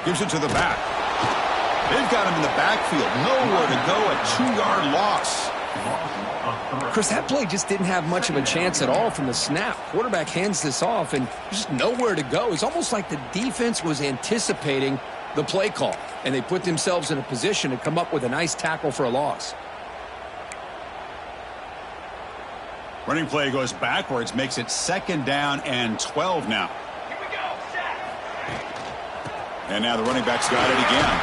Gives it to the back. They've got him in the backfield. Nowhere to go. A 2-yard loss. Chris, that play just didn't have much of a chance at all from the snap. Quarterback hands this off, and just nowhere to go. It's almost like the defense was anticipating the play call, and they put themselves in a position to come up with a nice tackle for a loss. Running play goes backwards, makes it 2nd down and 12 now. Here we go. Set. And now the running back's got it again.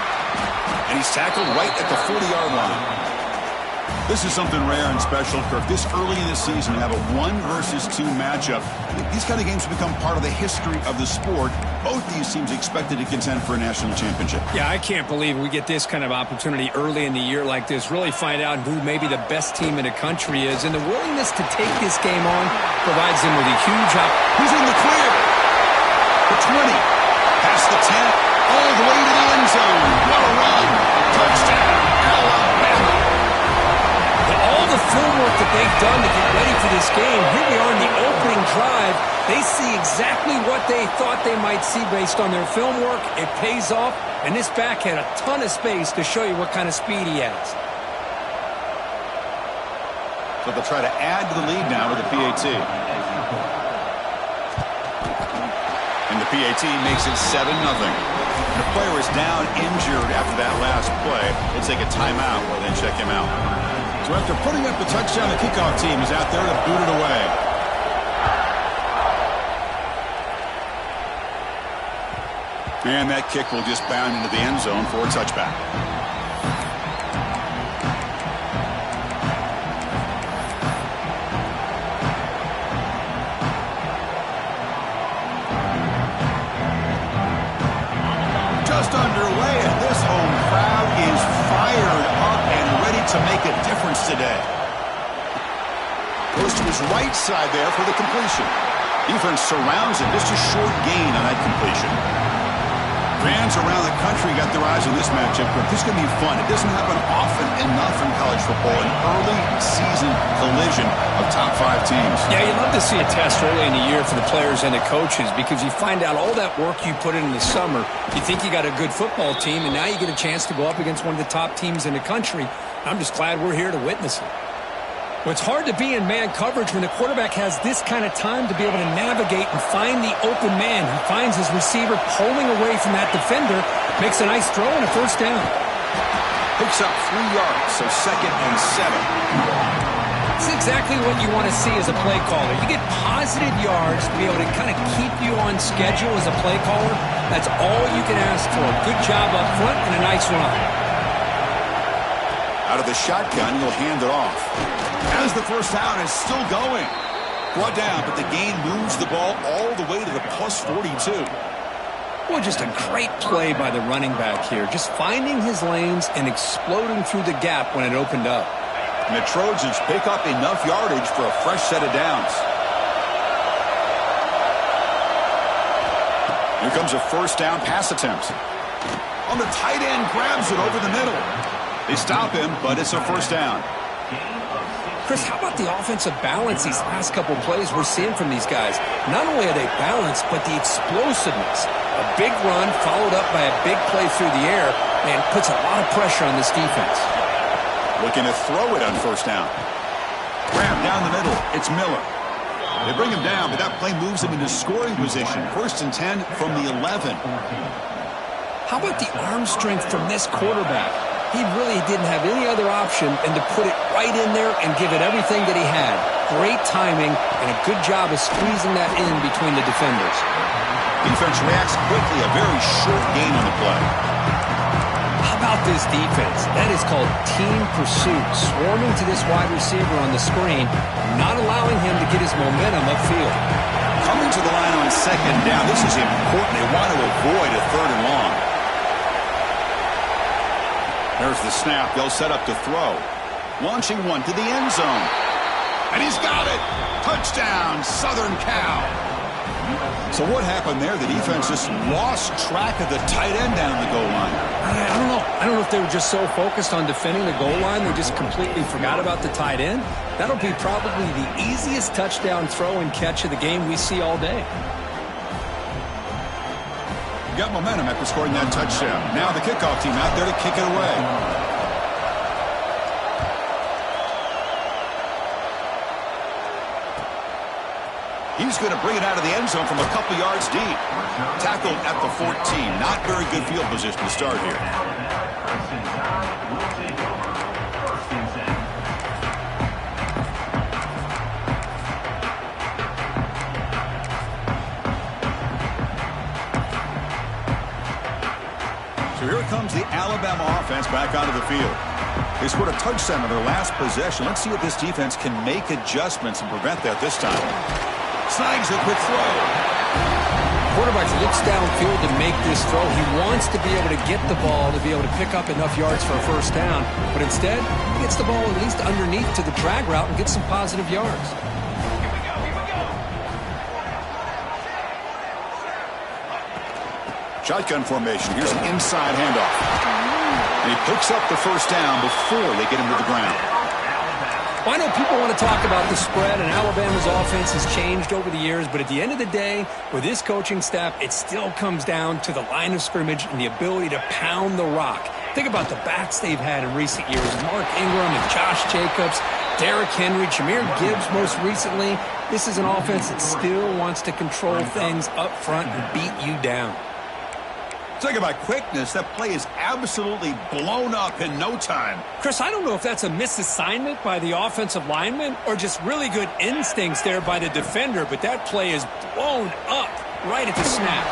And he's tackled right at the 40-yard line. This is something rare and special, Kirk. This early in the season, to have a 1-versus-2 matchup. These kind of games become part of the history of the sport. Both these teams expected to contend for a national championship. Yeah, I can't believe we get this kind of opportunity early in the year like this. Really find out who maybe the best team in the country is. And the willingness to take this game on provides them with a huge opportunity. Who's in the clear? The 20. Past the 10. All the way to the end zone. What a run. Touchdown, Alabama. All the film work that they've done to get ready for this game, here we are in the opening drive. They see exactly what they thought they might see based on their film work. It pays off, and this back had a ton of space to show you what kind of speed he has. So they'll try to add to the lead now with the PAT. And the PAT makes it 7-0. The player is down injured after that last play. They'll take a timeout or then check him out. So after putting up the touchdown, the kickoff team is out there to boot it away. And that kick will just bound into the end zone for a touchback. Just underway, and this home crowd is fired up and ready to make a difference today. Goes to his right side there for the completion. Defense surrounds him. Just a short gain on that completion. Fans around the country got their eyes on this matchup, but this is going to be fun. It doesn't happen often enough in college football, an early season collision of top 5 teams. Yeah, you'd love to see a test early in the year for the players and the coaches because you find out all that work you put in the summer. You think you got a good football team, and now you get a chance to go up against one of the top teams in the country. I'm just glad we're here to witness it. Well, it's hard to be in man coverage when the quarterback has this kind of time to be able to navigate and find the open man. He finds his receiver pulling away from that defender, makes a nice throw and a 1st down. Picks up 3 yards, so 2nd and 7. It's exactly what you want to see as a play caller. You get positive yards to be able to kind of keep you on schedule as a play caller. That's all you can ask for. Good job up front and a nice run. Out of the shotgun, he'll hand it off. As the 1st down is still going. Brought down, but the gain moves the ball all the way to the plus 42. Well, just a great play by the running back here. Just finding his lanes and exploding through the gap when it opened up. And the Trojans pick up enough yardage for a fresh set of downs. Here comes a 1st down pass attempt. On the tight end, grabs it over the middle. They stop him, but it's a 1st down. Chris, how about the offensive balance these last couple plays we're seeing from these guys? Not only are they balanced, but the explosiveness. A big run followed up by a big play through the air and puts a lot of pressure on this defense. Looking to throw it on 1st down. Grab down the middle. It's Miller. They bring him down, but that play moves him into scoring position. 1st and 10 from the 11. How about the arm strength from this quarterback? He really didn't have any other option than to put it right in there and give it everything that he had. Great timing and a good job of squeezing that in between the defenders. Defense reacts quickly, a very short gain on the play. How about this defense? That is called team pursuit. Swarming to this wide receiver on the screen, not allowing him to get his momentum upfield. Coming to the line on 2nd down, this is important. They want to avoid a 3rd and long. There's the snap. They'll set up to throw. Launching one to the end zone. And he's got it. Touchdown, Southern Cal. So what happened there? The defense just lost track of the tight end down the goal line. I don't know. I don't know if they were just so focused on defending the goal line they just completely forgot about the tight end. That'll be probably the easiest touchdown throw and catch of the game we see all day. Got momentum after scoring that touchdown. Now the kickoff team out there to kick it away. He's going to bring it out of the end zone from a couple yards deep. Tackled at the 14. Not very good field position to start here. So here comes the Alabama offense back onto the field. They scored a touchdown on their last possession. Let's see if this defense can make adjustments and prevent that this time. Snags a quick throw. Quarterback looks downfield to make this throw. He wants to be able to get the ball to be able to pick up enough yards for a first down. But instead, he gets the ball at least underneath to the drag route and gets some positive yards. Shotgun formation. Here's an inside handoff. And he picks up the first down before they get him to the ground. Well, I know people want to talk about the spread, and Alabama's offense has changed over the years, but at the end of the day, with this coaching staff, it still comes down to the line of scrimmage and the ability to pound the rock. Think about the backs they've had in recent years. Mark Ingram and Josh Jacobs, Derrick Henry, Jahmyr Gibbs most recently. This is an offense that still wants to control things up front and beat you down. Talk about quickness. That play is absolutely blown up in no time. Chris, I don't know if that's a misassignment by the offensive lineman or just really good instincts there by the defender, but that play is blown up right at the snap.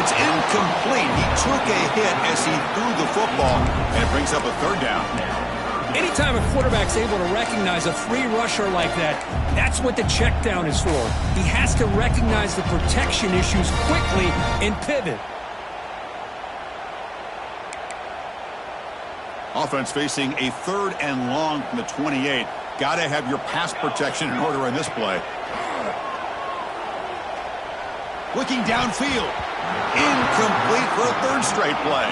It's incomplete. He took a hit as he threw the football, and it brings up a third down. Anytime a quarterback's able to recognize a free rusher like that, that's what the check down is for. He has to recognize the protection issues quickly and pivot. Offense facing a 3rd and long from the 28. Got to have your pass protection in order in this play. Looking downfield. Incomplete for a 3rd straight play.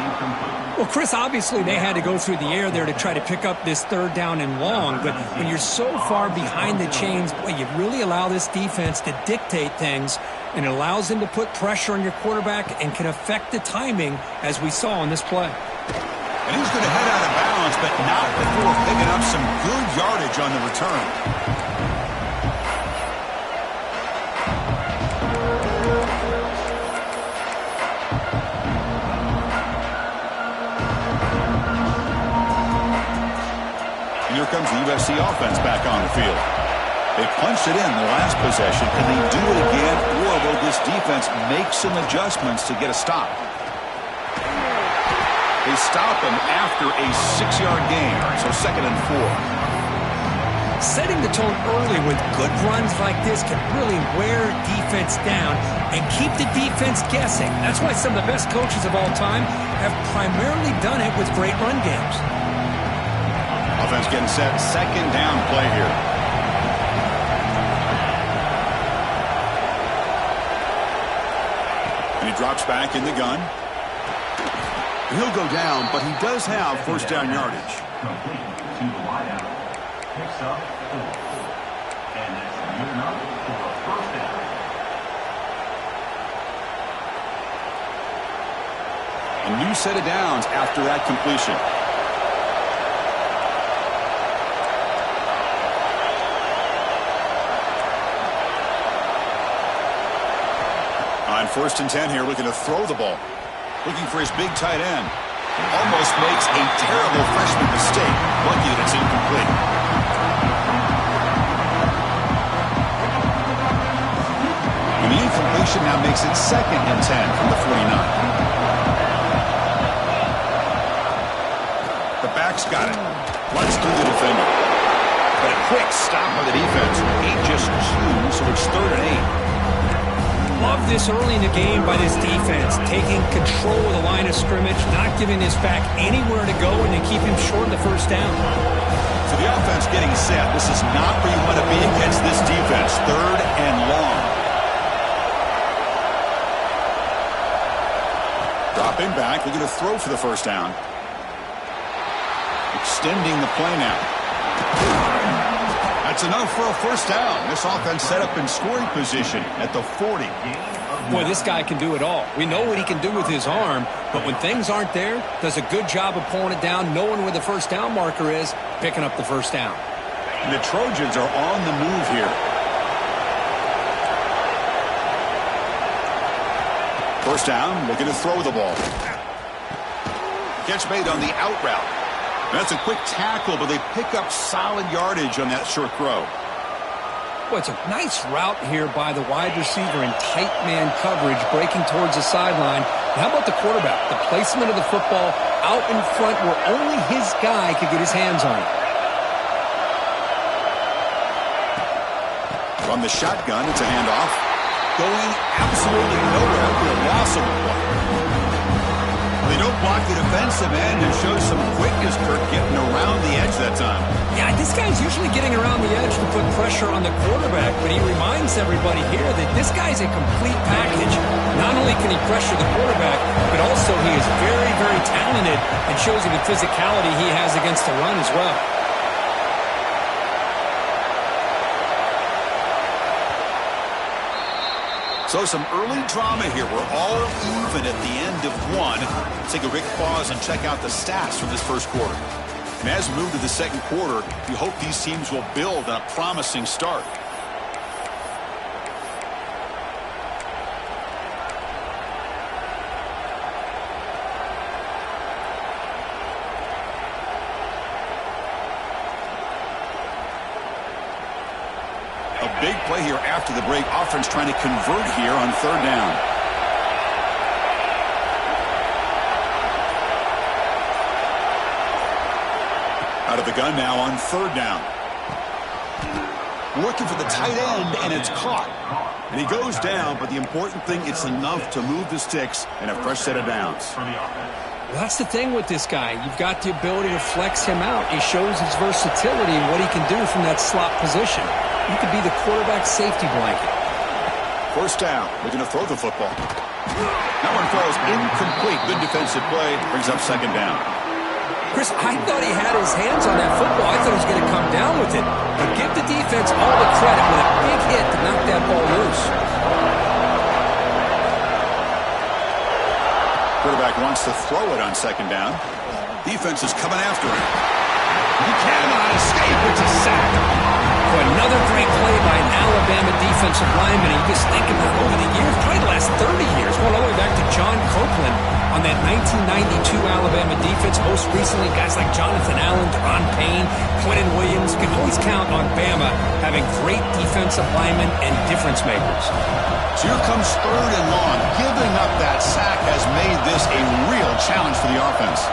Well, Chris, obviously they had to go through the air there to try to pick up this 3rd down and long, but when you're so far behind the chains, boy, you really allow this defense to dictate things, and it allows them to put pressure on your quarterback and can affect the timing, as we saw on this play. And he's going to head out of bounds, but not before picking up some good yardage on the return. And here comes the USC offense back on the field. They punched it in the last possession. Can they do it again, or will this defense make some adjustments to get a stop? They stop him after a 6-yard gain, so 2nd and 4. Setting the tone early with good runs like this can really wear defense down and keep the defense guessing. That's why some of the best coaches of all time have primarily done it with great run games. Offense getting set. 2nd down play here. And he drops back in the gun. He'll go down, but he does have 1st down yardage. Complete to the wideout. Picks up 4. And that's good enough for a 1st down. A new set of downs after that completion. On 1st and 10 here, looking to throw the ball. Looking for his big tight end. Almost makes a terrible freshman mistake. Lucky that it's incomplete. And the incompletion now makes it 2nd and 10 from the 49. The back's got it. Runs through the defender. But a quick stop by the defense. 8 just 2, so it's 3rd and 8. Love this early in the game by this defense, taking control of the line of scrimmage, not giving this back anywhere to go, and then keep him short of the 1st down. So the offense getting set. This is not where you want to be against this defense. 3rd and long. Dropping back, looking to throw for the 1st down. Extending the play now. That's enough for a 1st down. This offense set up in scoring position at the 40. Boy, this guy can do it all. We know what he can do with his arm, but when things aren't there, does a good job of pulling it down, knowing where the first down marker is, picking up the first down. And the Trojans are on the move here. First down, looking to throw the ball. Catch made on the out route. That's a quick tackle, but they pick up solid yardage on that short throw. Well, it's a nice route here by the wide receiver in tight man coverage, breaking towards the sideline. And how about the quarterback? The placement of the football out in front where only his guy could get his hands on it. From the shotgun, it's a handoff. Going absolutely nowhere for a loss of the ball. They don't block the defensive end and show some quickness, Kirk, getting around the edge that time. Yeah, this guy's usually getting around the edge to put pressure on the quarterback, but he reminds everybody here that this guy's a complete package. Not only can he pressure the quarterback, but also he is very, very talented and shows you the physicality he has against the run as well. So some early drama here. We're all even at the end of one. Let's take a quick pause and check out the stats from this first quarter. And as we move to the second quarter, we hope these teams will build on a promising start. A big play here after the break. Offense trying to convert here on third down. Out of the gun now on third down. Looking for the tight end, and it's caught. And he goes down, but the important thing, it's enough to move the sticks and a fresh set of downs. Well, that's the thing with this guy. You've got the ability to flex him out. He shows his versatility and what he can do from that slot position. He could be the quarterback safety blanket. First down, looking to throw the football. That one falls incomplete. Good defensive play, brings up second down. Chris, I thought he had his hands on that football. I thought he was going to come down with it. But give the defense all the credit with a big hit to knock that ball loose. Quarterback wants to throw it on second down. Defense is coming after him. He cannot escape. It's a sack. For another great play by an Alabama defensive lineman. You just think about over the years, probably the last 30 years, going all the way back to John Copeland on that 1992 Alabama defense. Most recently, guys like Jonathan Allen, Deron Payne, Quentin Williams. You can always count on Bama having great defensive linemen and difference makers. So here comes third and long. Giving up that sack has made this a real challenge for the offense.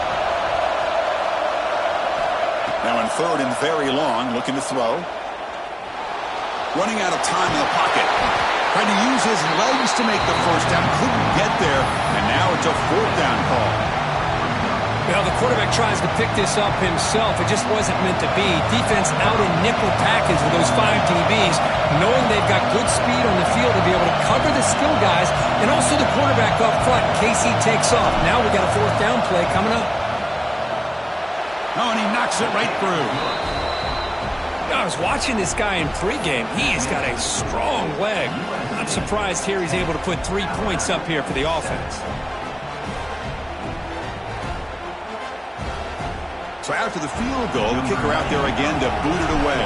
Now in third and very long, looking to throw. Running out of time in the pocket. Trying to use his legs to make the first down. Couldn't get there. And now it's a fourth down call. Well, the quarterback tries to pick this up himself. It just wasn't meant to be. Defense out in nickel package with those 5 DBs, knowing they've got good speed on the field to be able to cover the skill guys, and also the quarterback up front in case he takes off. Now we got a fourth down play coming up. Oh, and he knocks it right through. I was watching this guy in pregame. He's got a strong leg. I'm surprised here he's able to put 3 points up here for the offense. So after the field goal, the kicker out there again to boot it away.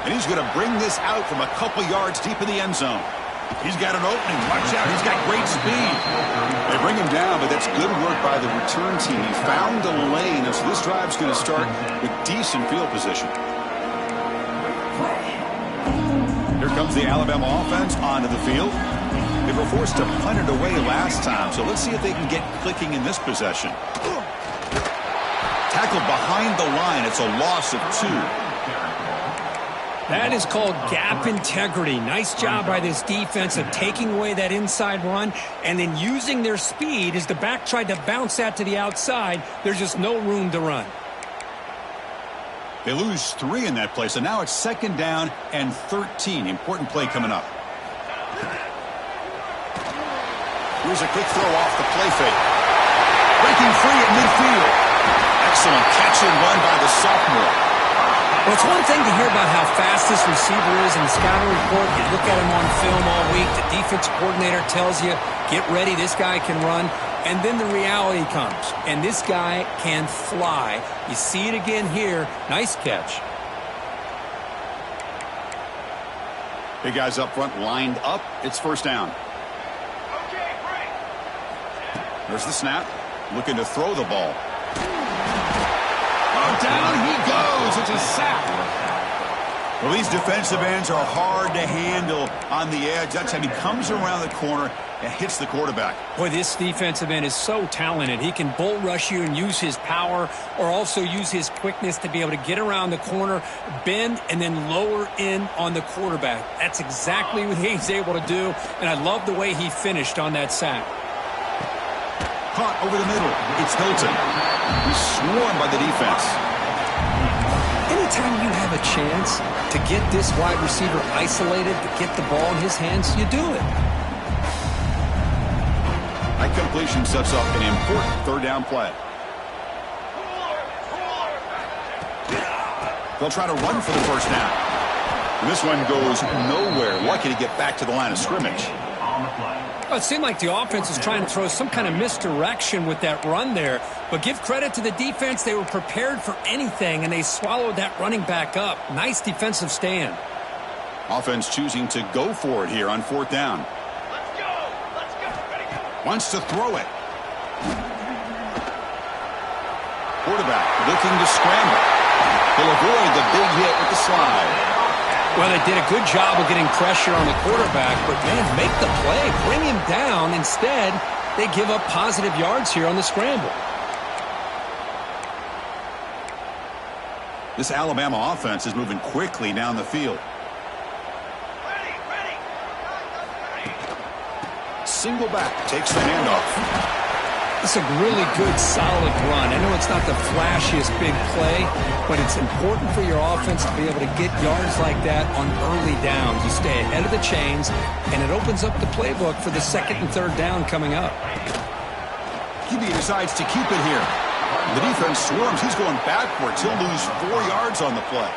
And he's going to bring this out from a couple yards deep in the end zone. He's got an opening. Watch out. He's got great speed. They bring him down, but that's good work by the return team. He found the lane, and so this drive's going to start with decent field position. Here comes the Alabama offense onto the field. They were forced to punt it away last time, so let's see if they can get clicking in this possession. Tackled behind the line. It's a loss of 2. That is called gap integrity. Nice job by this defense of taking away that inside run and then using their speed as the back tried to bounce that to the outside. There's just no room to run. They lose 3 in that play, so now it's second down and 13. Important play coming up. Here's a quick throw off the play fake. Breaking free at midfield. Excellent catch and run by the sophomore. Well, it's one thing to hear about how fast this receiver is in the scouting report. You look at him on film all week. The defense coordinator tells you, get ready, this guy can run. And then the reality comes, and this guy can fly. You see it again here. Nice catch. Big guys up front lined up. It's first down. There's the snap. Looking to throw the ball. Oh, down he goes. It's a sack. Well, these defensive ends are hard to handle on the edge. That's how he comes around the corner and hits the quarterback. Boy, this defensive end is so talented. He can bull rush you and use his power, or also use his quickness to be able to get around the corner, bend, and then lower in on the quarterback. That's exactly what he's able to do, and I love the way he finished on that sack. Caught over the middle. It's Hilton. He's swarmed by the defense. Anytime you have a chance to get this wide receiver isolated, to get the ball in his hands, you do it. That completion sets up an important third down play. They'll try to run for the first down. And this one goes nowhere. Lucky to get back to the line of scrimmage. On the play. Well, it seemed like the offense was trying to throw some kind of misdirection with that run there. But give credit to the defense. They were prepared for anything, and they swallowed that running back up. Nice defensive stand. Offense choosing to go for it here on fourth down. Let's go. Ready, go. Wants to throw it. Quarterback looking to scramble. He'll avoid the big hit with the slide. Well, they did a good job of getting pressure on the quarterback, but, man, make the play. Bring him down. Instead, they give up positive yards here on the scramble. This Alabama offense is moving quickly down the field. Ready. Single back takes the handoff. It's a really good, solid run. I know it's not the flashiest big play, but it's important for your offense to be able to get yards like that on early downs. You stay ahead of the chains, and it opens up the playbook for the second and third down coming up. QB decides to keep it here. The defense swarms. He's going backwards. He'll lose 4 yards on the play.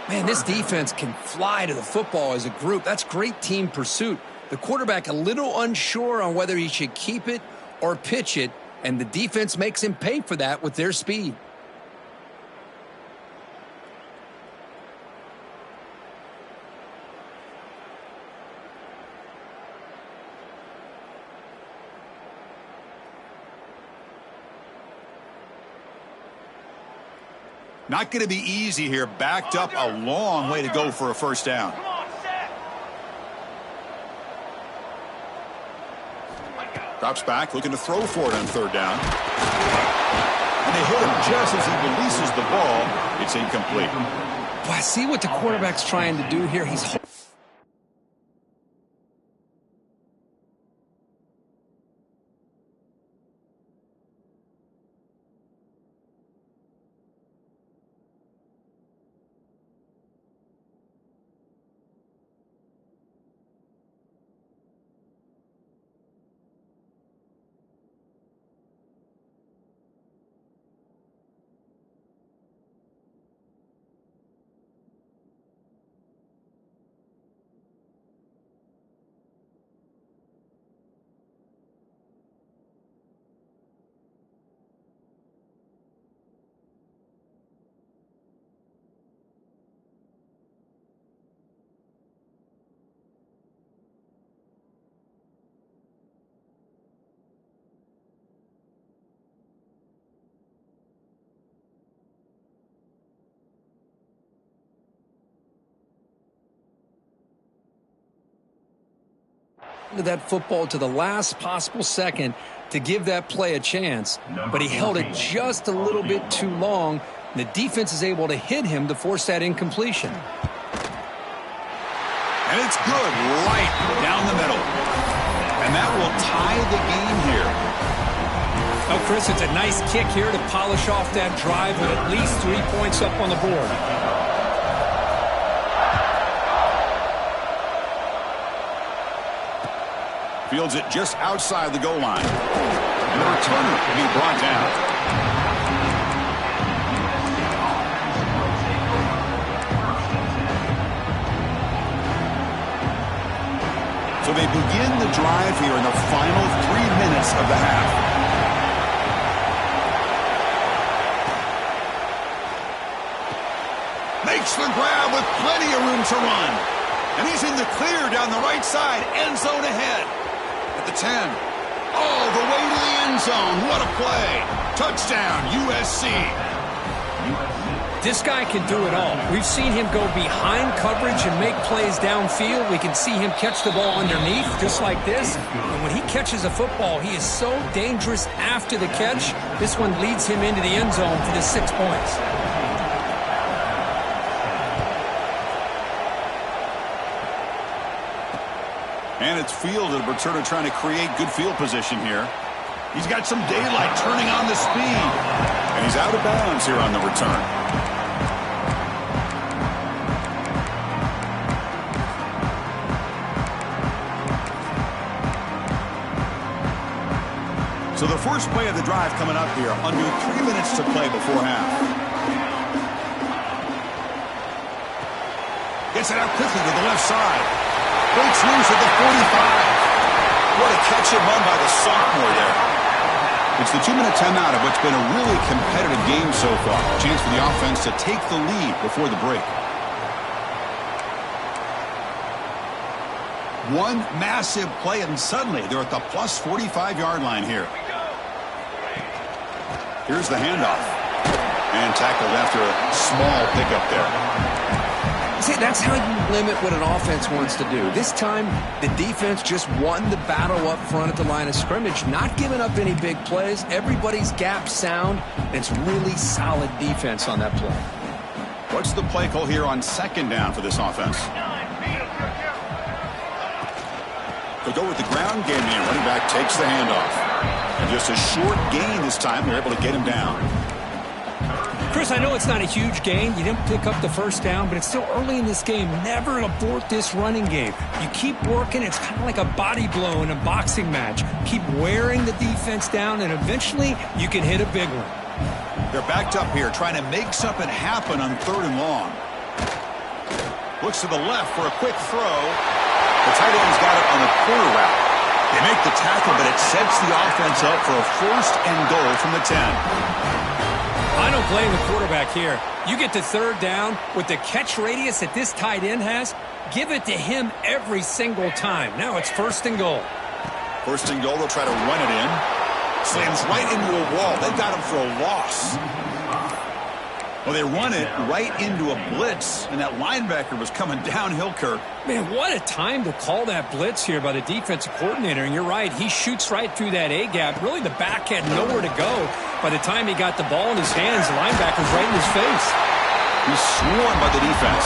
Man, this defense can fly to the football as a group. That's great team pursuit. The quarterback a little unsure on whether he should keep it or pitch it, and the defense makes him pay for that with their speed. Not going to be easy here. Backed up a long way to go for a first down. Drops back, looking to throw for it on third down. And they hit him just as he releases the ball. It's incomplete. Well, I see what the quarterback's trying to do here. He's that football to the last possible second to give that play a chance, but he held it just a little bit too long. The defense is able to hit him to force that incompletion. And it's good, right down the middle. And that will tie the game here. Oh, Chris, it's a nice kick here to polish off that drive with at least 3 points up on the board. Fields it just outside the goal line. And the returner will be brought down. So they begin the drive here in the final 3 minutes of the half. Makes the grab with plenty of room to run. And he's in the clear down the right side, end zone ahead. At the 10. All the way to the end zone. What a play. Touchdown, USC. This guy can do it all. We've seen him go behind coverage and make plays downfield. We can see him catch the ball underneath, just like this. And when he catches a football, he is so dangerous after the catch. This one leads him into the end zone for the 6 points. And it's fielded. Returner trying to create good field position here. He's got some daylight turning on the speed. And he's out of bounds here on the return. So the first play of the drive coming up here. Under 3 minutes to play before half. Gets it out quickly to the left side. Breaks loose at the 45. What a catch and run by the sophomore there. It's the 2-minute timeout of what's been a really competitive game so far. Chance for the offense to take the lead before the break. One massive play, and suddenly they're at the plus 45-yard line here. Here's the handoff. And tackled after a small pickup there. See, that's how you limit what an offense wants to do. This time, the defense just won the battle up front at the line of scrimmage, not giving up any big plays. Everybody's gap sound. It's really solid defense on that play. What's the play call here on second down for this offense? They'll go with the ground game here. Running back takes the handoff. And just a short gain this time. They're able to get him down. Chris, I know it's not a huge gain. You didn't pick up the first down, but it's still early in this game. Never abort this running game. You keep working. It's kind of like a body blow in a boxing match. Keep wearing the defense down, and eventually you can hit a big one. They're backed up here, trying to make something happen on 3rd and long. Looks to the left for a quick throw. The tight end's got it on the corner route. They make the tackle, but it sets the offense up for a first and goal from the 10. I don't blame the quarterback here. You get to third down with the catch radius that this tight end has, give it to him every single time. Now it's first and goal. First and goal, they'll try to run it in. Slams right into a wall. They got him for a loss. Well, they run it right into a blitz, and that linebacker was coming downhill, Kirk. Man, what a time to call that blitz here by the defensive coordinator. And you're right, he shoots right through that A-gap. Really, the back had nowhere to go. By the time he got the ball in his hands, the linebacker's right in his face. He's swarmed by the defense.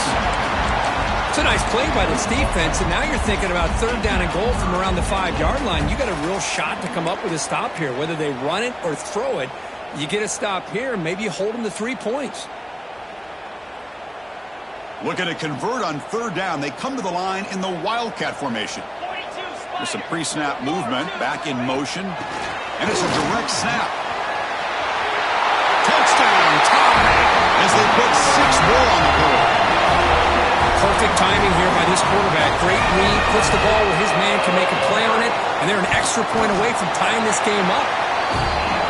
It's a nice play by this defense, and now you're thinking about third down and goal from around the 5-yard line. You got a real shot to come up with a stop here. Whether they run it or throw it, you get a stop here, maybe you hold them to 3 points. Looking to convert on third down. They come to the line in the Wildcat formation. There's some pre-snap movement, back in motion, and it's a direct snap. Touchdown, tie, as they put 6 more on the board. Perfect timing here by this quarterback. Great read, puts the ball where his man can make a play on it, and they're an extra point away from tying this game up.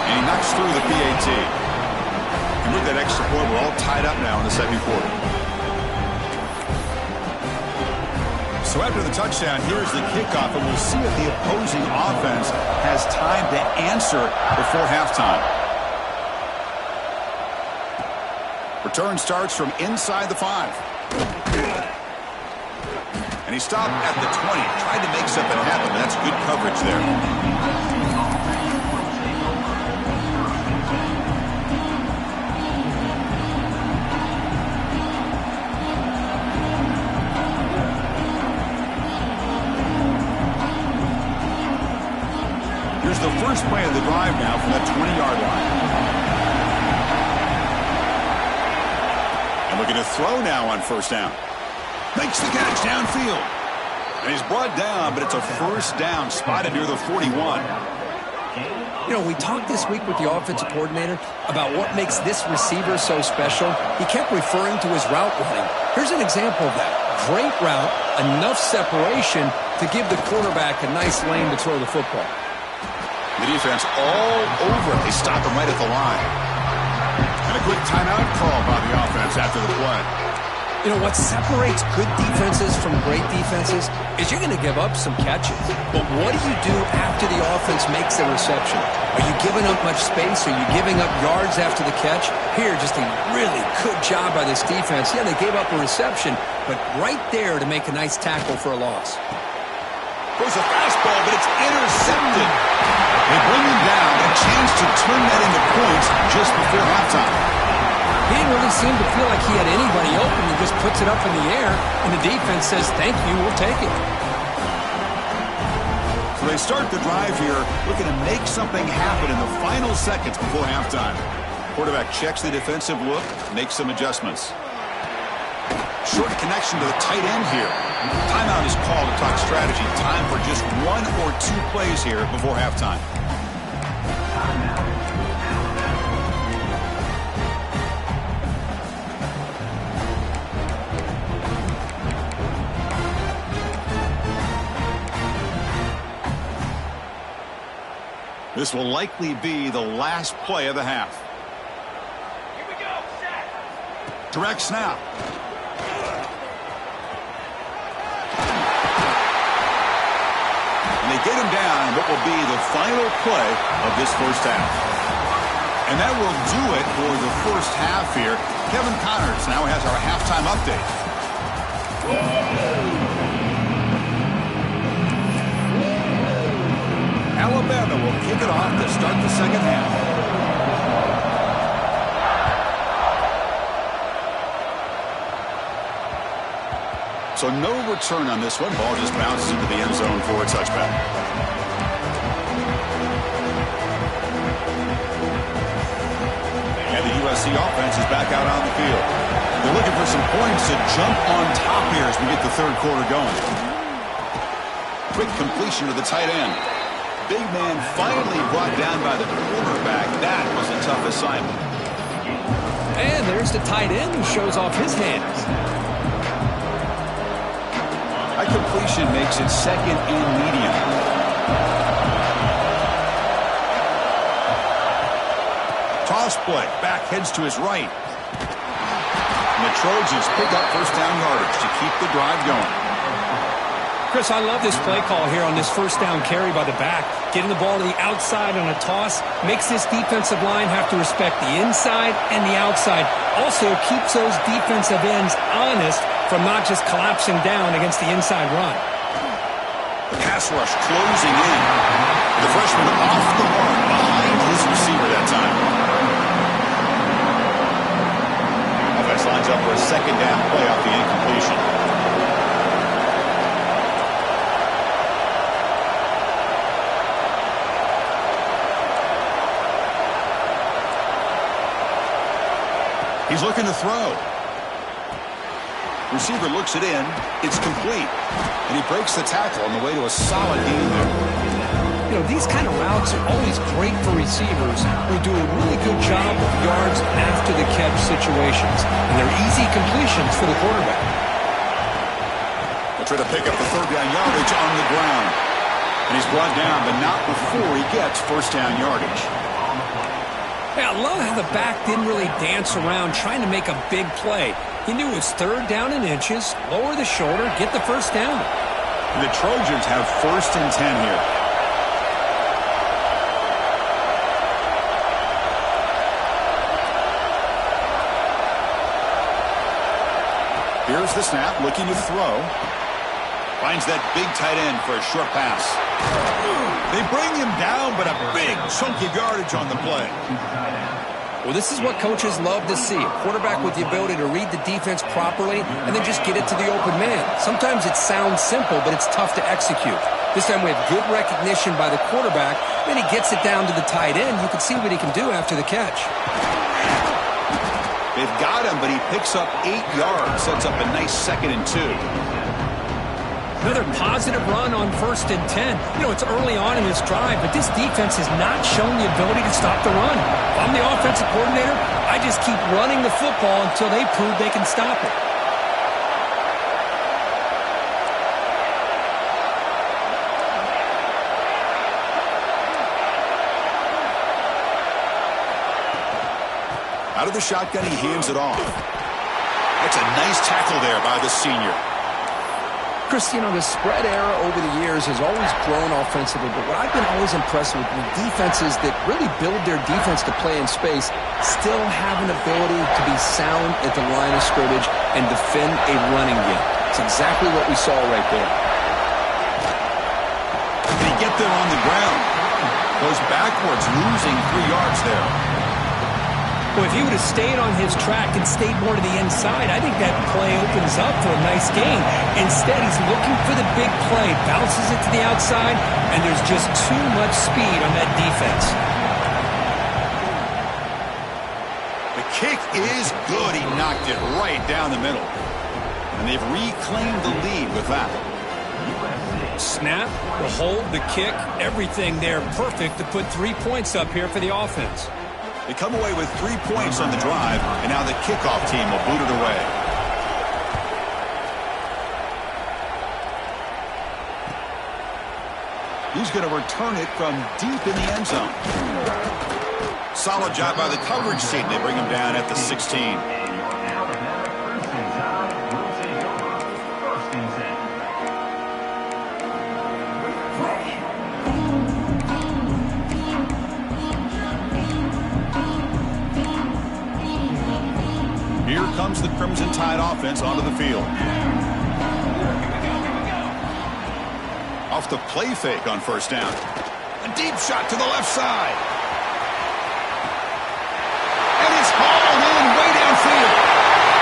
And he knocks through the PAT. And with that extra point, we're all tied up now in the second quarter. So after the touchdown, here's the kickoff, and we'll see if the opposing offense has time to answer before halftime. Return starts from inside the 5. And he stopped at the 20. Tried to make something happen, but that's good coverage there. Here's the first play of the drive now from that 20-yard line. And we're going to throw now on first down. Makes the catch downfield. And he's brought down, but it's a first down spotted near the 41. You know, we talked this week with the offensive coordinator about what makes this receiver so special. He kept referring to his route running. Here's an example of that. Great route, enough separation to give the quarterback a nice lane to throw the football. The defense all over it. They stop him right at the line. And a quick timeout call by the offense after the play. You know, what separates good defenses from great defenses is you're going to give up some catches. But what do you do after the offense makes a reception? Are you giving up much space? Are you giving up yards after the catch? Here, just a really good job by this defense. Yeah, they gave up a reception, but right there to make a nice tackle for a loss. Goes a fastball, but it's intercepted. They bring him down, a chance to turn that into points just before halftime. He didn't really seem to feel like he had anybody open. He just puts it up in the air, and the defense says, thank you, we'll take it. So they start the drive here, looking to make something happen in the final seconds before halftime. Quarterback checks the defensive look, makes some adjustments. Short connection to the tight end here. Timeout is called to talk strategy. Time for just 1 or 2 plays here before halftime. This will likely be the last play of the half. Here we go, set. Direct snap. And they get him down in what will be the final play of this first half. And that will do it for the first half here. Kevin Connors now has our halftime update. Alabama will kick it off to start the second half. So no return on this one. Ball just bounces into the end zone for a touchback. And the USC offense is back out on the field. They're looking for some points to jump on top here as we get the third quarter going. Quick completion to the tight end. Big man finally brought down by the quarterback. That was a tough assignment. And there's the tight end who shows off his hands. completion makes it second and medium. Toss play. Back heads to his right. And the Trojans pick up first down yardage to keep the drive going. Chris, I love this play call here on this first down carry by the back. Getting the ball to the outside on a toss makes this defensive line have to respect the inside and the outside. Also keeps those defensive ends honest from not just collapsing down against the inside run. The pass rush closing in. The freshman off the mark behind his receiver that time. Offense lines up for a second down play off the incompletion. He's looking to throw. Receiver looks it in. It's complete. And he breaks the tackle on the way to a solid gain there. You know, these kind of routes are always great for receivers who do a really good job of yards after the catch situations. And they're easy completions for the quarterback. They'll try to pick up the third down yardage on the ground. And he's brought down, but not before he gets first down yardage. Yeah, I love how the back didn't really dance around trying to make a big play. He knew it was third down in inches, lower the shoulder, get the first down. The Trojans have first and 10 here. Here's the snap, looking to throw. Finds that big tight end for a short pass. They bring him down, but a big chunk of yardage on the play. Well, this is what coaches love to see. A quarterback with the ability to read the defense properly and then just get it to the open man. Sometimes it sounds simple, but it's tough to execute. This time we have good recognition by the quarterback. Then he gets it down to the tight end. You can see what he can do after the catch. They've got him, but he picks up 8 yards. Sets up a nice 2nd and 2. Another positive run on 1st and 10. You know, it's early on in this drive, but this defense has not shown the ability to stop the run. If I'm the offensive coordinator, I just keep running the football until they prove they can stop it. Out of the shotgun, he hands it off. That's a nice tackle there by the senior. Chris, you know, the spread era over the years has always grown offensively, but what I've been always impressed with defenses that really build their defense to play in space still have an ability to be sound at the line of scrimmage and defend a running game. It's exactly what we saw right there. They get there on the ground. Goes backwards, losing 3 yards there. Well, if he would have stayed on his track and stayed more to the inside, I think that play opens up for a nice gain. Instead, he's looking for the big play, bounces it to the outside, and there's just too much speed on that defense. The kick is good. He knocked it right down the middle. And they've reclaimed the lead with that. Snap, the hold, the kick, everything there perfect to put 3 points up here for the offense. They come away with 3 points on the drive, and now the kickoff team will boot it away. He's going to return it from deep in the end zone. Solid job by the coverage team. They bring him down at the 16. Here comes the Crimson Tide offense onto the field. Off the play fake on first down. A deep shot to the left side. And it's hauled in way downfield.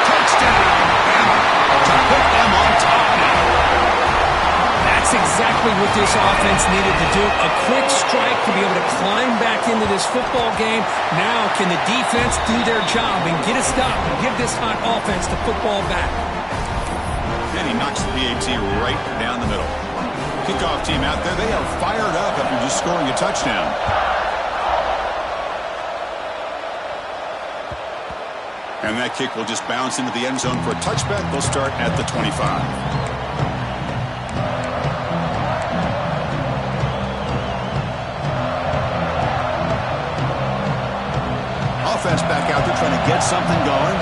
Touchdown, Alabama, to put them on top now. That's exactly what this offense needed to do. A quick strike to be able to climb back into this football game. Now can the defense do their job and get a stop and give this hot offense the football back? And he knocks the PAT right down the middle. Kickoff team out there, they are fired up after just scoring a touchdown. And that kick will just bounce into the end zone for a touchback. They'll start at the 25. trying to get something going.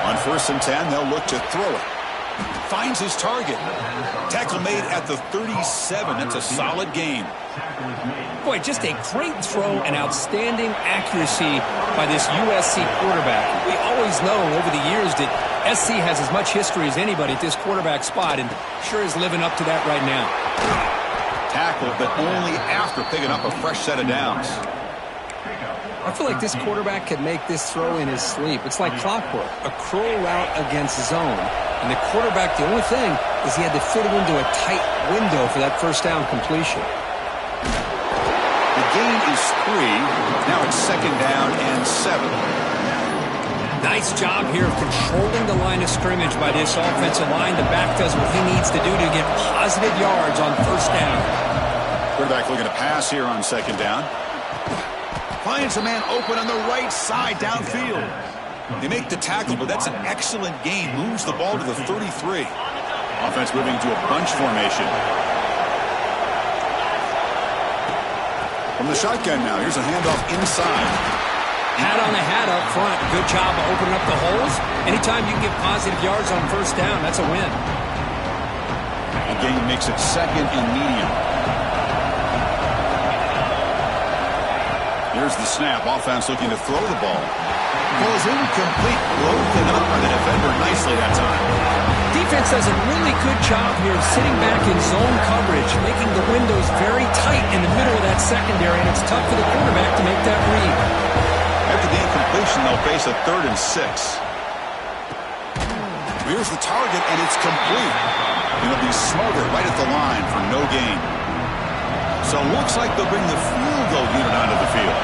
On 1st and 10, they'll look to throw it. Finds his target. Tackle made at the 37. That's a solid gain. Boy, just a great throw and outstanding accuracy by this USC quarterback. We always know over the years that SC has as much history as anybody at this quarterback spot, and sure is living up to that right now. Tackle, but only after picking up a fresh set of downs. I feel like this quarterback could make this throw in his sleep. It's like clockwork, a curl route against zone. And the quarterback, the only thing is he had to fit it into a tight window for that first down completion. The gain is 3. Now it's 2nd down and 7. Nice job here of controlling the line of scrimmage by this offensive line. The back does what he needs to do to get positive yards on 1st down. Quarterback looking to pass here on 2nd down. Finds a man open on the right side downfield. They make the tackle, but that's an excellent gain. Moves the ball to the 33. Offense moving to a bunch formation. From the shotgun now, here's a handoff inside. Hat on the hat up front. Good job of opening up the holes. Anytime you can get positive yards on 1st down, that's a win. The gain makes it 2nd and medium. Here's the snap. Offense looking to throw the ball. Ball is incomplete. Broken up by the defender nicely that time. Defense does a really good job here of sitting back in zone coverage, making the windows very tight in the middle of that secondary, and it's tough for the quarterback to make that read. After the incompletion, they'll face a 3rd and 6. Here's the target, and it's complete. It'll be smothered right at the line for no gain. So it looks like they'll bring the field goal unit onto the field.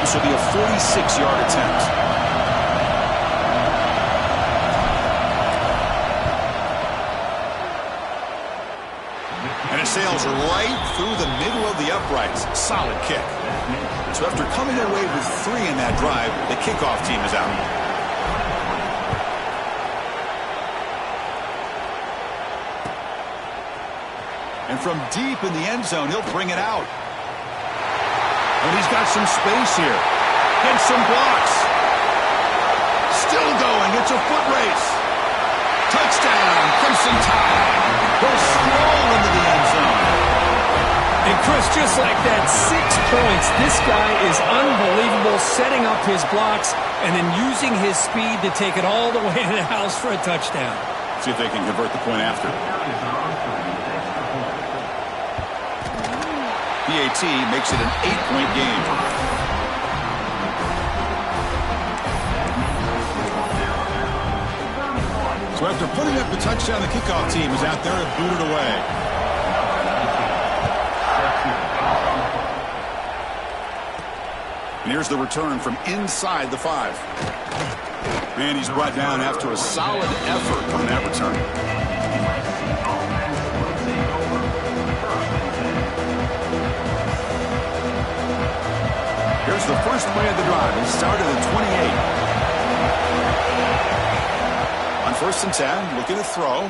This will be a 46-yard attempt. And it sails right through the middle of the uprights. Solid kick. So after coming away with 3 in that drive, the kickoff team is out. And from deep in the end zone, he'll bring it out. And he's got some space here. Gets some blocks. Still going. It's a foot race. Touchdown, Crimson Tide. Goes strong into the end zone. And Chris, just like that, 6 points. This guy is unbelievable, setting up his blocks and then using his speed to take it all the way to the house for a touchdown. See if they can convert the point after. PAT makes it an 8-point game. So after putting up the touchdown, the kickoff team is out there to boot it away. And here's the return from inside the 5. And he's brought down after a solid effort on that return. Here's the first play of the drive. It started at 28. On 1st and 10, looking to throw.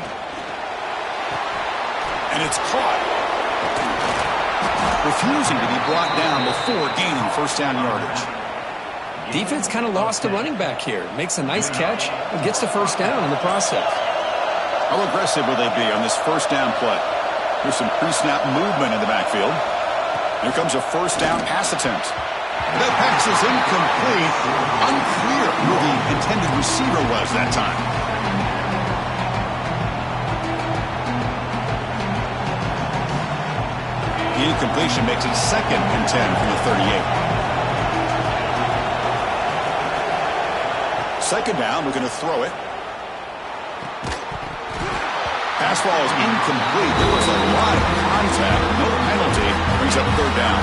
And it's caught. Refusing to be brought down before gaining 1st down yardage. Defense kind of lost a running back here. Makes a nice catch and gets the 1st down in the process. How aggressive will they be on this 1st down play? There's some pre-snap movement in the backfield. Here comes a 1st down pass attempt. That pass is incomplete. Unclear who the intended receiver was that time. The incompletion makes it 2nd and 10 from the 38. 2nd down, we're going to throw it. Pass ball is incomplete. There was a lot of contact. No penalty. Brings up 3rd down.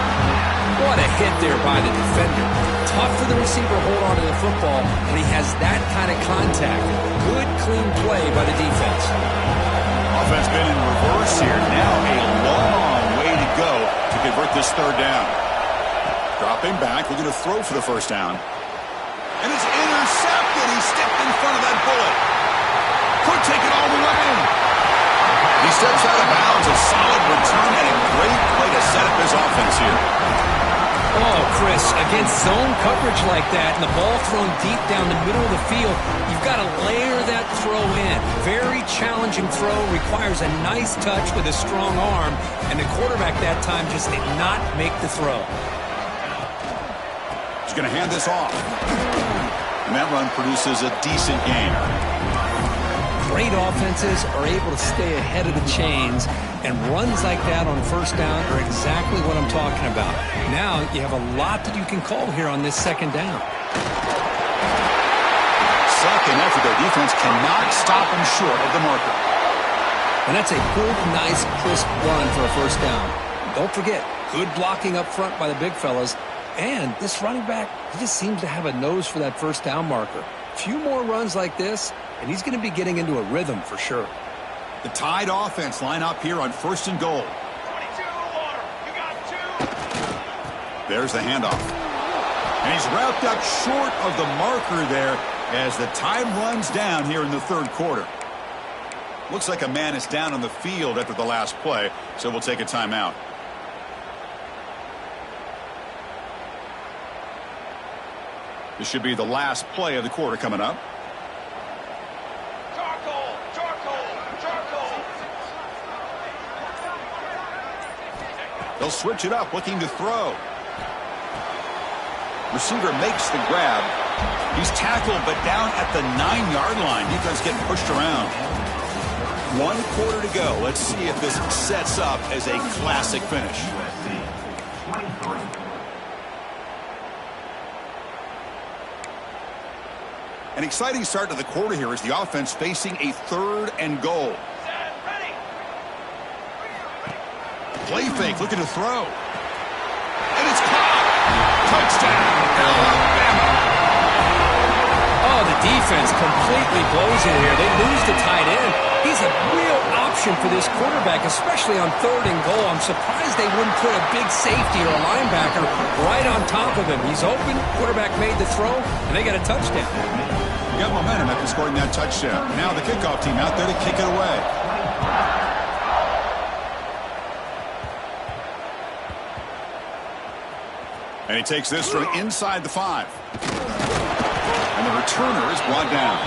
What a hit there by the defender. Tough for the receiver to hold on to the football when he has that kind of contact. Good, clean play by the defense. Offense been in reverse here. Now a long way to go to convert this 3rd down. Dropping back. We're going to throw for the 1st down. And it's intercepted. He stepped in front of that bullet. Could take it all the way. He steps out of bounds. A solid return and a great play to set up his offense here. Oh, Chris, against zone coverage like that and the ball thrown deep down the middle of the field, you've got to layer that throw in. Very challenging throw, requires a nice touch with a strong arm, and the quarterback that time just did not make the throw. He's going to hand this off. And that run produces a decent gain. Great offenses are able to stay ahead of the chains, and runs like that on first down are exactly what I'm talking about. Now you have a lot that you can call here on this second down. Second effort, their defense cannot stop him short of the marker. And that's a good, nice, crisp run for a first down. Don't forget, good blocking up front by the big fellas. And this running back, he just seems to have a nose for that first down marker. A few more runs like this, and he's going to be getting into a rhythm for sure. The Tide offense line up here on 1st and goal. 22 water. You got 2. There's the handoff. And he's wrapped up short of the marker there as the time runs down here in the third quarter. Looks like a man is down on the field after the last play, so we'll take a timeout. This should be the last play of the quarter coming up. Charcoal. They'll switch it up, looking to throw. Receiver makes the grab. He's tackled, but down at the 9-yard line. Defense getting pushed around. 1 quarter to go. Let's see if this sets up as a classic finish. An exciting start to the quarter here as the offense facing a 3rd and goal. Play fake, looking to throw. And it's caught. Touchdown, Alabama. Oh, the defense completely blows it here. They lose the tight end. He's a real option for this quarterback, especially on 3rd and goal. I'm surprised they wouldn't put a big safety or a linebacker right on top of him. He's open, quarterback made the throw, and they got a touchdown. You got momentum after scoring that touchdown. Now the kickoff team out there to kick it away. And he takes this from inside the 5. And the returner is brought down.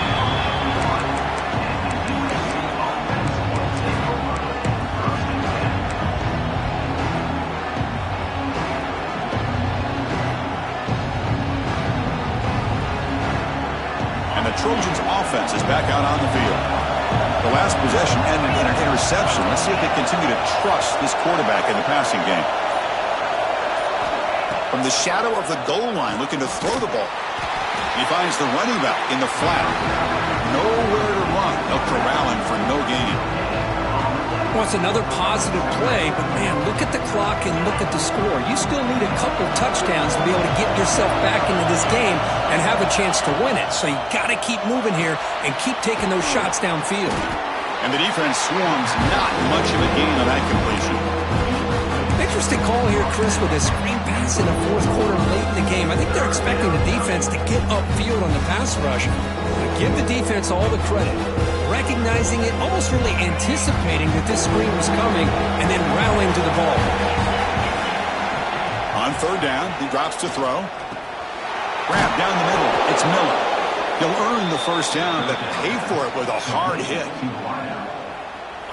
And the Trojans offense is back out on the field. The last possession ended in an interception. Let's see if they continue to trust this quarterback in the passing game. From the shadow of the goal line, looking to throw the ball. He finds the running back in the flat. Nowhere to run. They'll corral him for no gain. Well, it's another positive play, but man, look at the clock and look at the score. You still need a couple touchdowns to be able to get yourself back into this game and have a chance to win it. So you got to keep moving here and keep taking those shots downfield. And the defense swarms not much of a gain on that completion. Interesting call here, Chris, with a screen pass in the 4th quarter late in the game. I think they're expecting the defense to get upfield on the pass rush. Give the defense all the credit. Recognizing it, almost really anticipating that this screen was coming, and then rallying to the ball. On 3rd down, he drops to throw. Grab down the middle. It's Miller. He'll earn the first down, but pay for it with a hard hit.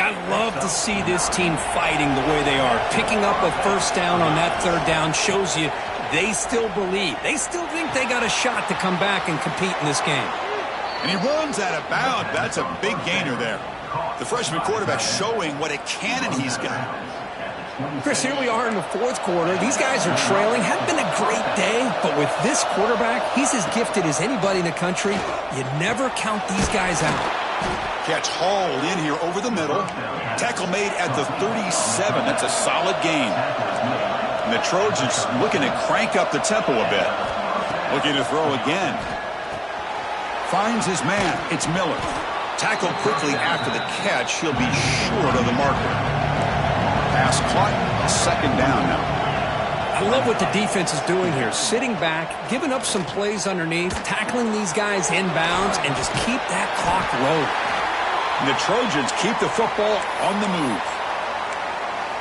I love to see this team fighting the way they are. Picking up a first down on that 3rd down shows you they still believe. They still think they got a shot to come back and compete in this game. And he runs out of bounds. That's a big gainer there. The freshman quarterback showing what a cannon he's got. Chris, here we are in the 4th quarter. These guys are trailing. Hadn't been a great day, but with this quarterback, he's as gifted as anybody in the country. You never count these guys out. Catch hauled in here over the middle. Tackle made at the 37. That's a solid gain. And the Trojans looking to crank up the tempo a bit. Looking to throw again. Finds his man. It's Miller. Tackled quickly after the catch. He'll be short of the marker. Pass caught. 2nd down now. I love what the defense is doing here. Sitting back, giving up some plays underneath, tackling these guys inbounds, and just keep that clock rolling. And the Trojans keep the football on the move.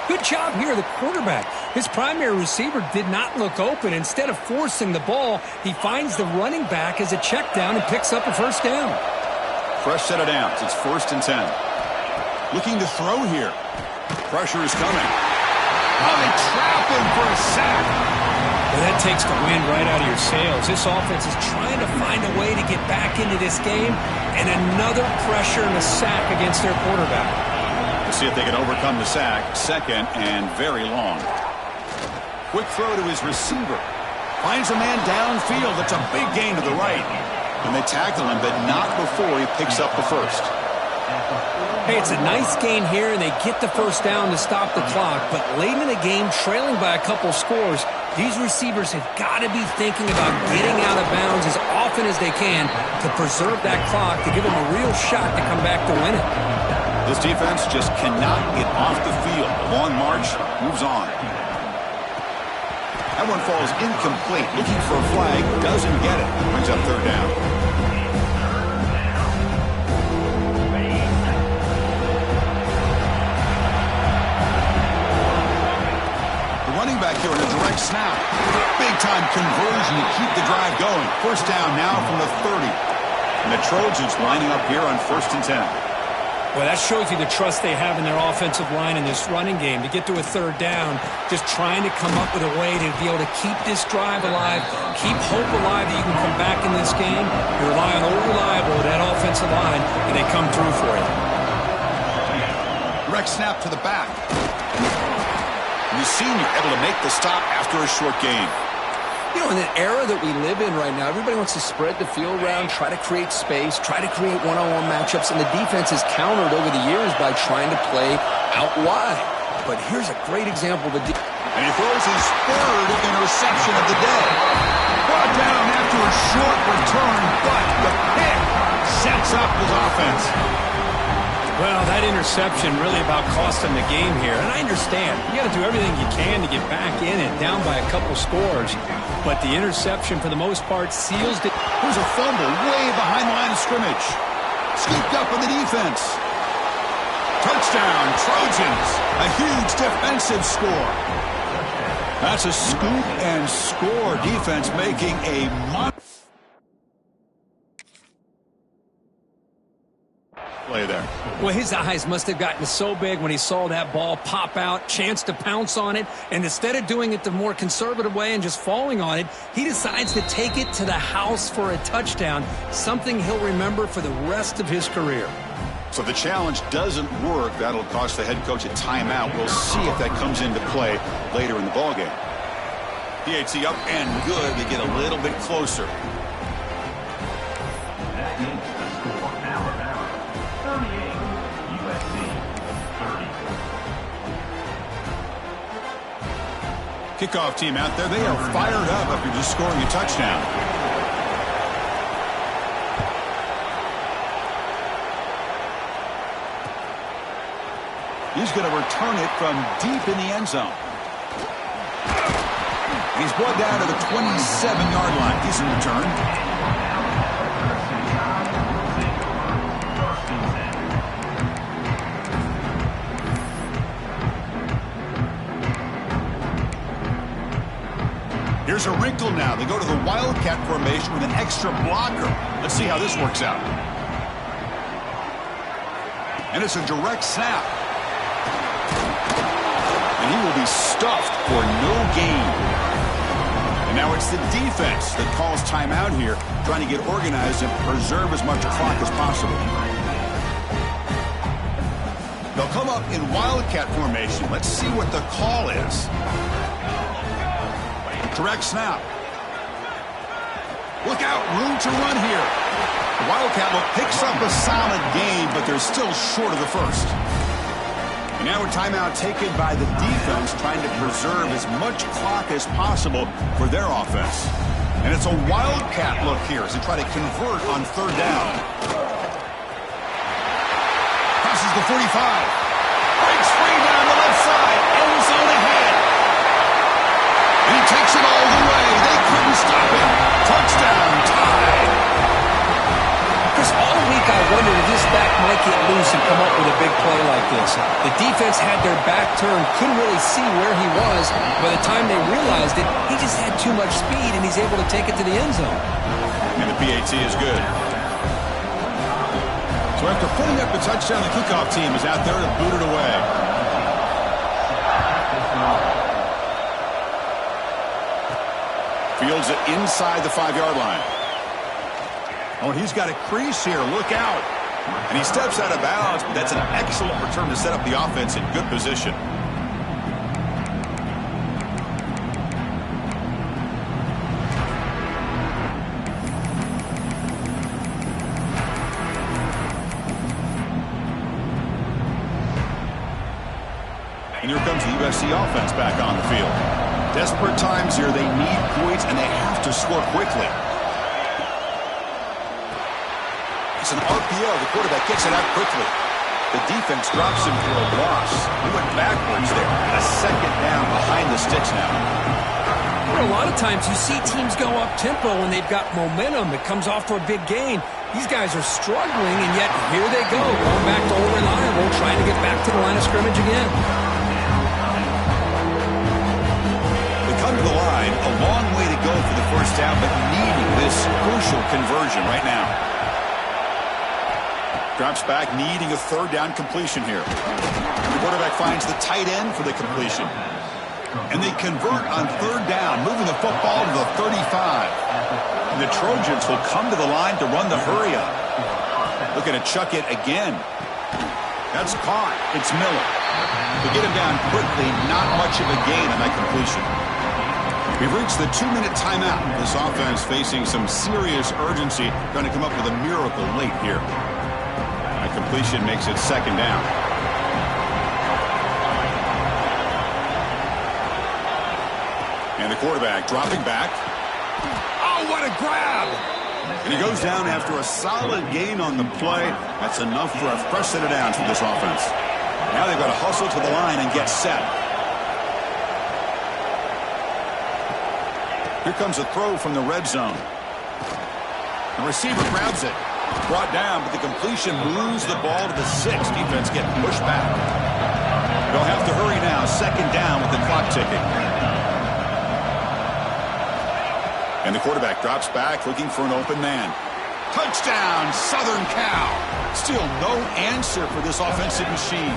Good job here, the quarterback. His primary receiver did not look open. Instead of forcing the ball, he finds the running back as a check down and picks up a first down. Fresh set of downs. It's 1st and 10. Looking to throw here. Pressure is coming. Oh, they trap him for a sack. Well, that takes the wind right out of your sails. This offense is trying to find a way to get back into this game, and another pressure and a sack against their quarterback. Let's see if they can overcome the sack. 2nd and very long. Quick throw to his receiver. Finds a man downfield. That's a big gain to the right. And they tackle him, but not before he picks up the first. Hey, it's a nice gain here, and they get the first down to stop the clock. But late in the game, trailing by a couple scores, these receivers have got to be thinking about getting out of bounds as often as they can to preserve that clock, to give them a real shot to come back to win it. This defense just cannot get off the field. The long march moves on. That one falls incomplete. Looking for a flag, doesn't get it. Brings up 3rd down. Running back here in a direct snap. Big-time conversion to keep the drive going. First down now from the 30. And the Trojans lining up here on 1st and 10. Well, that shows you the trust they have in their offensive line in this running game. To get to a 3rd down, just trying to come up with a way to be able to keep this drive alive, keep hope alive that you can come back in this game. You rely on old reliable, that offensive line, and they come through for you. Direct snap to the back. The senior able to make the stop after a short gain. You know, in the era that we live in right now, everybody wants to spread the field around, try to create space, try to create one-on-one matchups, and the defense has countered over the years by trying to play out wide. But here's a great example of the and he throws his 3rd interception of the day. Brought down after a short return, but the pick sets up his offense. Well, that interception really about cost them the game here. And I understand. You got to do everything you can to get back in and down by a couple scores. But the interception, for the most part, seals it. Here's a fumble way behind the line of scrimmage. Scooped up in the defense. Touchdown, Trojans. A huge defensive score. That's a scoop and score defense making a play there. Well, his eyes must have gotten so big when he saw that ball pop out, chance to pounce on it, and instead of doing it the more conservative way and just falling on it, he decides to take it to the house for a touchdown, something he'll remember for the rest of his career. So if the challenge doesn't work, that'll cost the head coach a timeout. We'll see if that comes into play later in the ballgame. PAT up and good. They get a little bit closer. That makes the score Alabama 38, USC 30. Kickoff team out there. They are fired up after just scoring a touchdown. He's going to return it from deep in the end zone. He's brought down to the 27-yard line. Decent return. Here's a wrinkle now. They go to the Wildcat formation with an extra blocker. Let's see how this works out. And it's a direct snap. And he will be stuffed for no gain. And now it's the defense that calls timeout here, trying to get organized and preserve as much clock as possible. They'll come up in Wildcat formation. Let's see what the call is. Direct snap. Look out, room to run here. The Wildcat will picks up a solid gain, but they're still short of the first. And now a timeout taken by the defense, trying to preserve as much clock as possible for their offense. And it's a Wildcat look here as they try to convert on third down. Passes the 45. Breaks free down the left side. End zone ahead. And he takes it all the way. They couldn't stop him. Touchdown, tied. Chris, all week I wondered if this back might get loose and come up with a big play like this. The defense had their back turned, couldn't really see where he was. By the time they realized it, he just had too much speed, and he's able to take it to the end zone. And the PAT is good. So after putting up a touchdown, the kickoff team is out there to boot it away. Fields it inside the 5-yard line. Oh, and he's got a crease here. Look out. And he steps out of bounds, but that's an excellent return to set up the offense in good position. And here comes the USC offense back on the field. Desperate times here. They need points, and they have to score quickly. It's an RPO. The quarterback gets it out quickly. The defense drops him for a loss. He went backwards there. A second down behind the sticks now. Well, a lot of times you see teams go up-tempo when they've got momentum. It comes off for a big gain. These guys are struggling, and yet here they go, going back to old reliable, trying to get back to the line of scrimmage again. They come to the line, a long way to go for the first down, but needing this crucial conversion right now. Drops back, needing a third down completion here. The quarterback finds the tight end for the completion. And they convert on third down, moving the football to the 35. And the Trojans will come to the line to run the hurry up. Looking to chuck it again. That's caught. It's Miller. They get him down quickly, not much of a gain on that completion. We've reached the 2-minute timeout. This offense facing some serious urgency, trying to come up with a miracle late here. That completion makes it second down. And the quarterback dropping back. Oh, what a grab! And he goes down after a solid gain on the play. That's enough for a fresh set of downs for this offense. Now they've got to hustle to the line and get set. Here comes a throw from the red zone. The receiver grabs it. Brought down, but the completion moves the ball to the 6. Defense getting pushed back. They'll have to hurry now. Second down with the clock ticking. And the quarterback drops back, looking for an open man. Touchdown, Southern Cal. Still no answer for this offensive machine.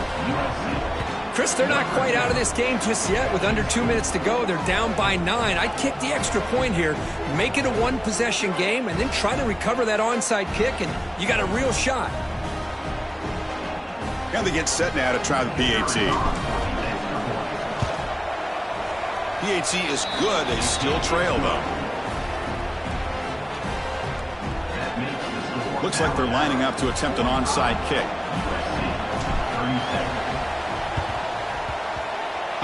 Chris, they're not quite out of this game just yet. With under 2 minutes to go, they're down by 9. I'd kick the extra point here, make it a one-possession game, and then try to recover that onside kick, and you got a real shot. And they get set now to try the PAT. PAT is good. They still trail, though. Looks like they're lining up to attempt an onside kick.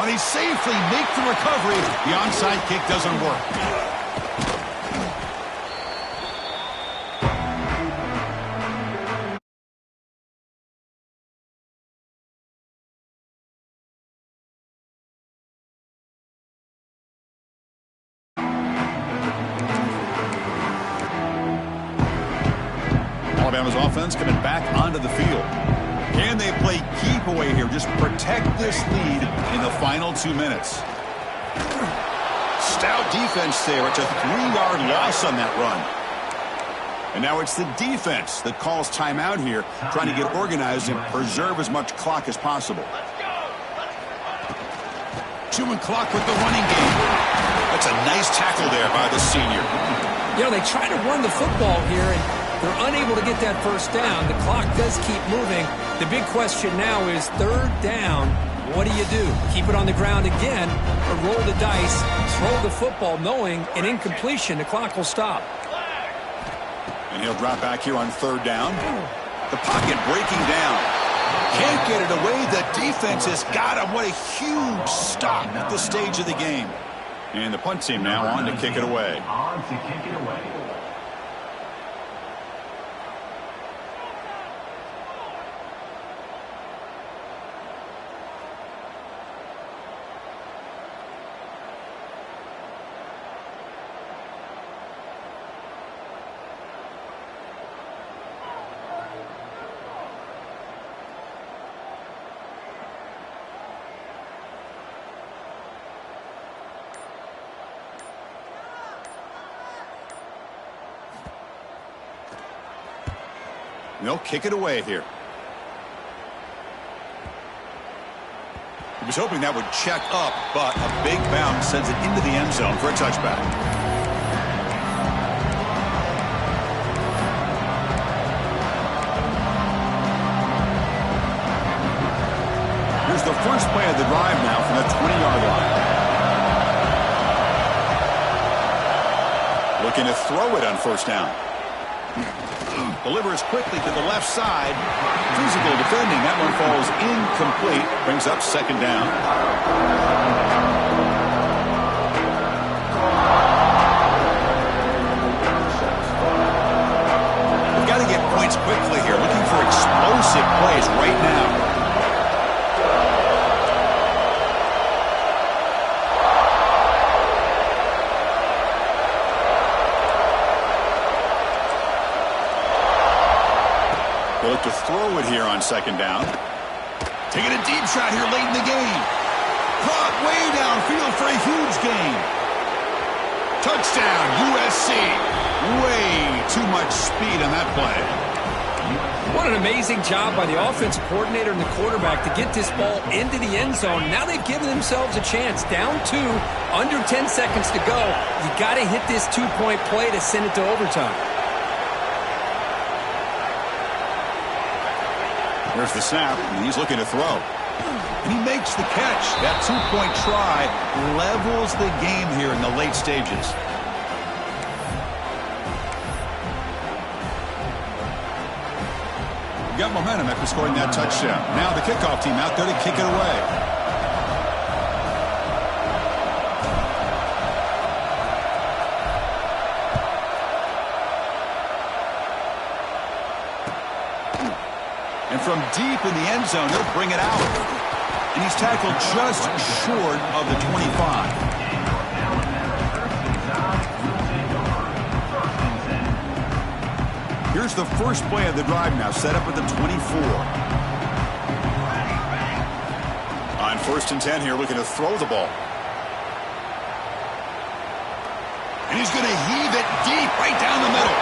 And he safely makes the recovery. The onside kick doesn't work. Alabama's offense coming back onto the field. Can they play keep away here? Just protect this lead in the final 2 minutes. Stout defense there. It's a 3-yard loss on that run. And now it's the defense that calls timeout here, trying to get organized and preserve as much clock as possible. Chewing clock with the running game. That's a nice tackle there by the senior. You know, they try to run the football here, and they're unable to get that first down. The clock does keep moving. The big question now is third down. What do you do? Keep it on the ground again, or roll the dice, throw the football, knowing an incompletion, the clock will stop. And he'll drop back here on third down. The pocket breaking down. Can't get it away. The defense has got him. What a huge stop at this stage of the game. And the punt team now on to kick it away. On to kick it away. They'll kick it away here. He was hoping that would check up, but a big bounce sends it into the end zone for a touchback. Here's the first play of the drive now from the 20-yard line. Looking to throw it on first down. Delivers quickly to the left side. Physical defending. That one falls incomplete. Brings up second down. We've got to get points quickly here. Looking for explosive plays right now. They look to throw it here on second down. Taking a deep shot here late in the game. Caught way downfield for a huge gain. Touchdown, USC. Way too much speed on that play. What an amazing job by the offensive coordinator and the quarterback to get this ball into the end zone. Now they've given themselves a chance. Down 2, under 10 seconds to go. You got to hit this 2-point play to send it to overtime. There's the snap, and he's looking to throw. And he makes the catch. That 2-point try levels the game here in the late stages. Got momentum after scoring that touchdown. Now the kickoff team out there to kick it away. And from deep in the end zone, they'll bring it out. And he's tackled just short of the 25. Here's the first play of the drive now, set up at the 24. On 1st and 10 here, looking to throw the ball. And he's going to heave it deep right down the middle.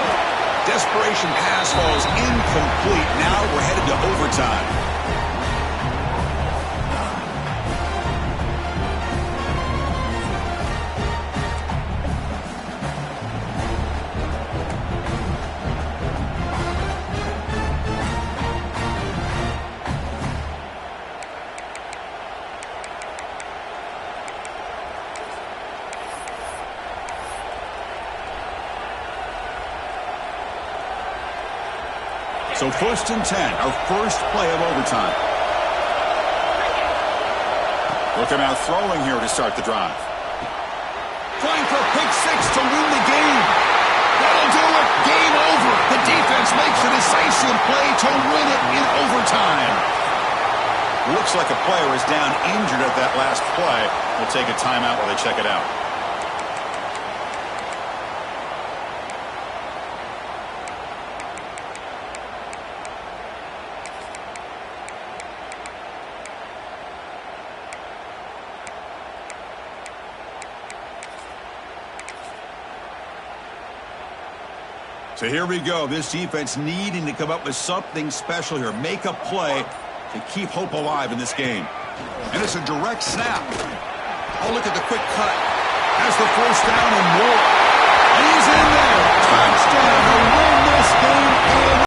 Desperation pass falls incomplete. Now we're headed to overtime. So 1st and 10, our first play of overtime. Looking out throwing here to start the drive. Trying for pick 6 to win the game. That'll do it. Game over. The defense makes a decisive play to win it in overtime. Looks like a player is down injured at that last play. We'll take a timeout while they check it out. So here we go. This defense needing to come up with something special here. Make a play to keep hope alive in this game. And it's a direct snap. Oh, look at the quick cut. Has the first down and more.